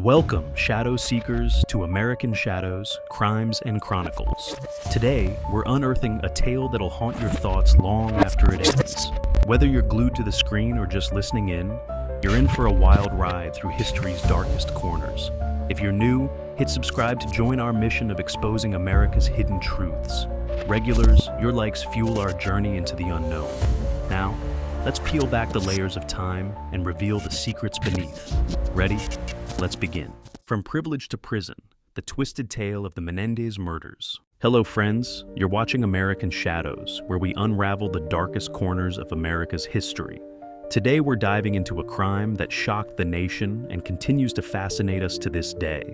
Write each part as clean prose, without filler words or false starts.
Welcome, Shadow Seekers, to American Shadows, Crimes and Chronicles. Today, we're unearthing a tale that'll haunt your thoughts long after it ends. Whether you're glued to the screen or just listening in, you're in for a wild ride through history's darkest corners. If you're new, hit subscribe to join our mission of exposing America's hidden truths. Regulars, your likes fuel our journey into the unknown. Now, let's peel back the layers of time and reveal the secrets beneath. Ready? Let's begin. From privilege to prison, the twisted tale of the Menendez murders. Hello friends, you're watching American Shadows, where we unravel the darkest corners of America's history. Today we're diving into a crime that shocked the nation and continues to fascinate us to this day.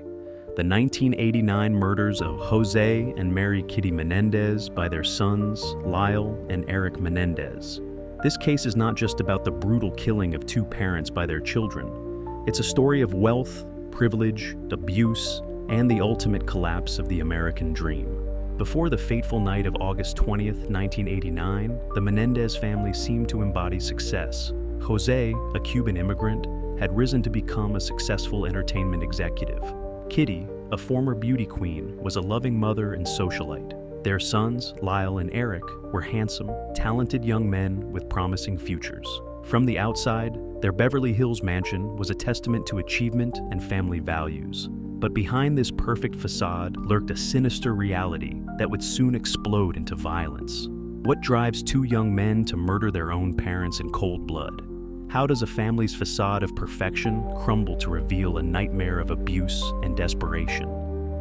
The 1989 murders of Jose and Mary Kitty Menendez by their sons, Lyle and Erik Menendez. This case is not just about the brutal killing of two parents by their children. It's a story of wealth, privilege, abuse, and the ultimate collapse of the American dream. Before the fateful night of August 20th, 1989, the Menendez family seemed to embody success. Jose, a Cuban immigrant, had risen to become a successful entertainment executive. Kitty, a former beauty queen, was a loving mother and socialite. Their sons, Lyle and Erik, were handsome, talented young men with promising futures. From the outside, their Beverly Hills mansion was a testament to achievement and family values. But behind this perfect facade lurked a sinister reality that would soon explode into violence. What drives two young men to murder their own parents in cold blood? How does a family's facade of perfection crumble to reveal a nightmare of abuse and desperation?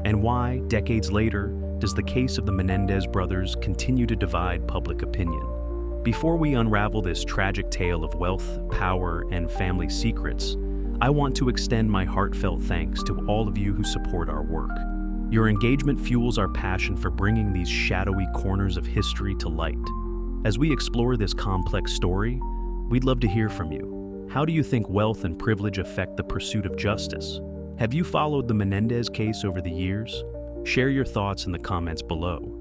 And why, decades later, does the case of the Menendez brothers continue to divide public opinion? Before we unravel this tragic tale of wealth, power, and family secrets, I want to extend my heartfelt thanks to all of you who support our work. Your engagement fuels our passion for bringing these shadowy corners of history to light. As we explore this complex story, we'd love to hear from you. How do you think wealth and privilege affect the pursuit of justice? Have you followed the Menendez case over the years? Share your thoughts in the comments below.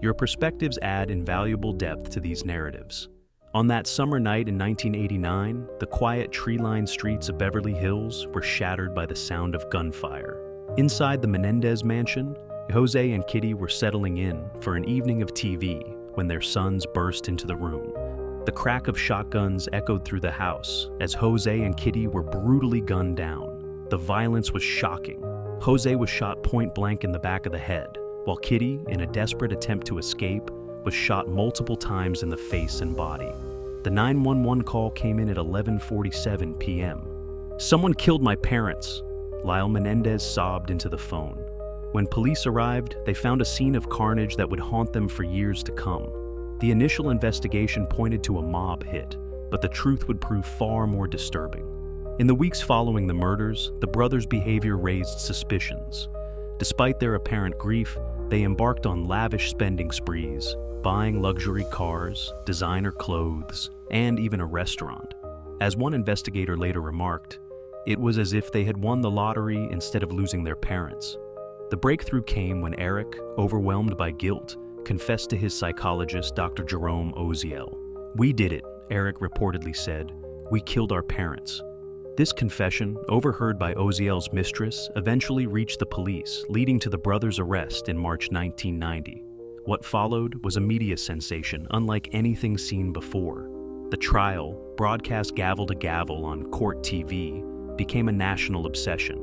Your perspectives add invaluable depth to these narratives. On that summer night in 1989, the quiet tree-lined streets of Beverly Hills were shattered by the sound of gunfire. Inside the Menendez mansion, Jose and Kitty were settling in for an evening of TV when their sons burst into the room. The crack of shotguns echoed through the house as Jose and Kitty were brutally gunned down. The violence was shocking. Jose was shot point blank in the back of the head, while Kitty, in a desperate attempt to escape, was shot multiple times in the face and body. The 911 call came in at 11:47 p.m. "Someone killed my parents," Lyle Menendez sobbed into the phone. When police arrived, they found a scene of carnage that would haunt them for years to come. The initial investigation pointed to a mob hit, but the truth would prove far more disturbing. In the weeks following the murders, the brothers' behavior raised suspicions. Despite their apparent grief, they embarked on lavish spending sprees, buying luxury cars, designer clothes, and even a restaurant. As one investigator later remarked, it was as if they had won the lottery instead of losing their parents. The breakthrough came when Erik, overwhelmed by guilt, confessed to his psychologist, Dr. Jerome Oziel. "We did it," Erik reportedly said. "We killed our parents." This confession, overheard by Oziel's mistress, eventually reached the police, leading to the brothers' arrest in March 1990. What followed was a media sensation unlike anything seen before. The trial, broadcast gavel to gavel on court TV, became a national obsession.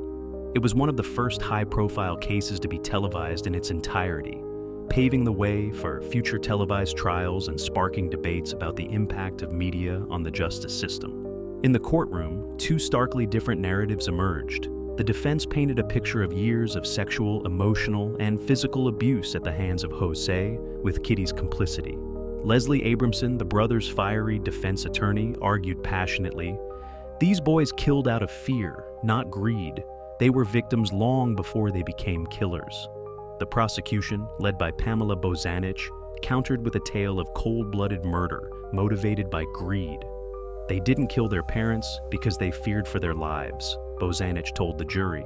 It was one of the first high-profile cases to be televised in its entirety, paving the way for future televised trials and sparking debates about the impact of media on the justice system. In the courtroom, two starkly different narratives emerged. The defense painted a picture of years of sexual, emotional, and physical abuse at the hands of Jose, with Kitty's complicity. Leslie Abramson, the brothers' fiery defense attorney, argued passionately, "These boys killed out of fear, not greed. They were victims long before they became killers." The prosecution, led by Pamela Bozanich, countered with a tale of cold-blooded murder motivated by greed. "They didn't kill their parents because they feared for their lives," Bozanich told the jury.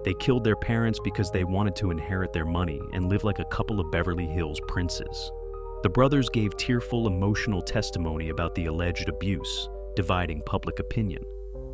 "They killed their parents because they wanted to inherit their money and live like a couple of Beverly Hills princes." The brothers gave tearful, emotional testimony about the alleged abuse, dividing public opinion.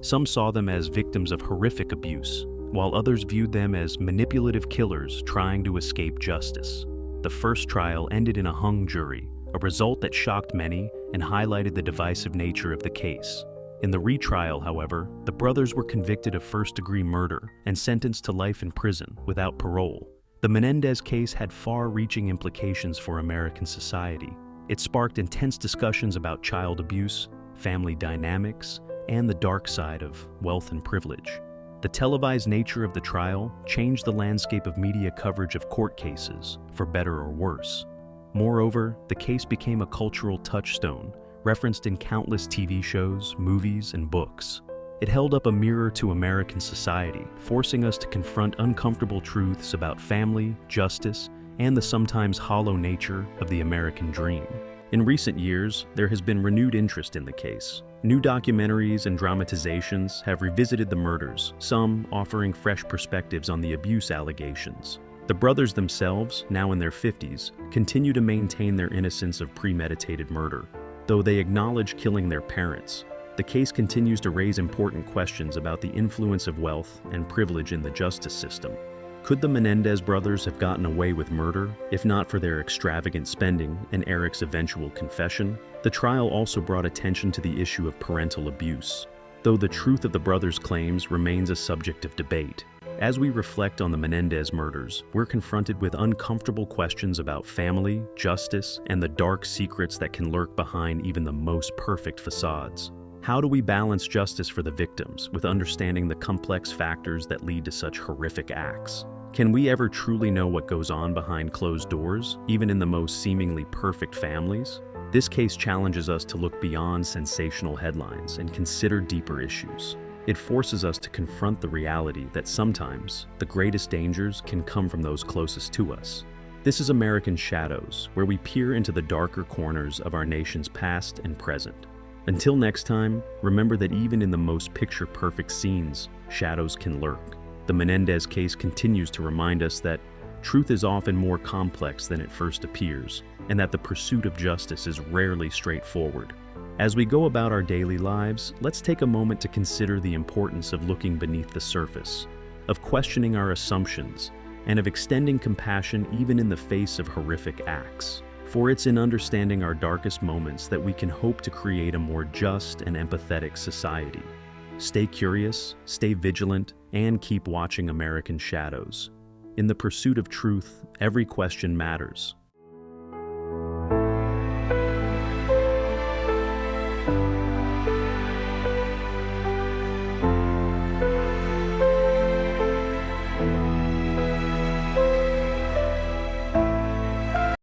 Some saw them as victims of horrific abuse, while others viewed them as manipulative killers trying to escape justice. The first trial ended in a hung jury, a result that shocked many and highlighted the divisive nature of the case. In the retrial, however, the brothers were convicted of first-degree murder and sentenced to life in prison without parole. The Menendez case had far-reaching implications for American society. It sparked intense discussions about child abuse, family dynamics, and the dark side of wealth and privilege. The televised nature of the trial changed the landscape of media coverage of court cases, for better or worse. Moreover, the case became a cultural touchstone, referenced in countless TV shows, movies, and books. It held up a mirror to American society, forcing us to confront uncomfortable truths about family, justice, and the sometimes hollow nature of the American dream. In recent years, there has been renewed interest in the case. New documentaries and dramatizations have revisited the murders, some offering fresh perspectives on the abuse allegations. The brothers themselves, now in their 50s, continue to maintain their innocence of premeditated murder. Though they acknowledge killing their parents, the case continues to raise important questions about the influence of wealth and privilege in the justice system. Could the Menendez brothers have gotten away with murder, if not for their extravagant spending and Erik's eventual confession? The trial also brought attention to the issue of parental abuse, though the truth of the brothers' claims remains a subject of debate. As we reflect on the Menendez murders, we're confronted with uncomfortable questions about family, justice, and the dark secrets that can lurk behind even the most perfect facades. How do we balance justice for the victims with understanding the complex factors that lead to such horrific acts? Can we ever truly know what goes on behind closed doors, even in the most seemingly perfect families? This case challenges us to look beyond sensational headlines and consider deeper issues. It forces us to confront the reality that sometimes the greatest dangers can come from those closest to us. This is American Shadows, where we peer into the darker corners of our nation's past and present. Until next time, remember that even in the most picture-perfect scenes, shadows can lurk. The Menendez case continues to remind us that truth is often more complex than it first appears, and that the pursuit of justice is rarely straightforward. As we go about our daily lives, let's take a moment to consider the importance of looking beneath the surface, of questioning our assumptions, and of extending compassion even in the face of horrific acts. For it's in understanding our darkest moments that we can hope to create a more just and empathetic society. Stay curious, stay vigilant, and keep watching American Shadows. In the pursuit of truth, every question matters.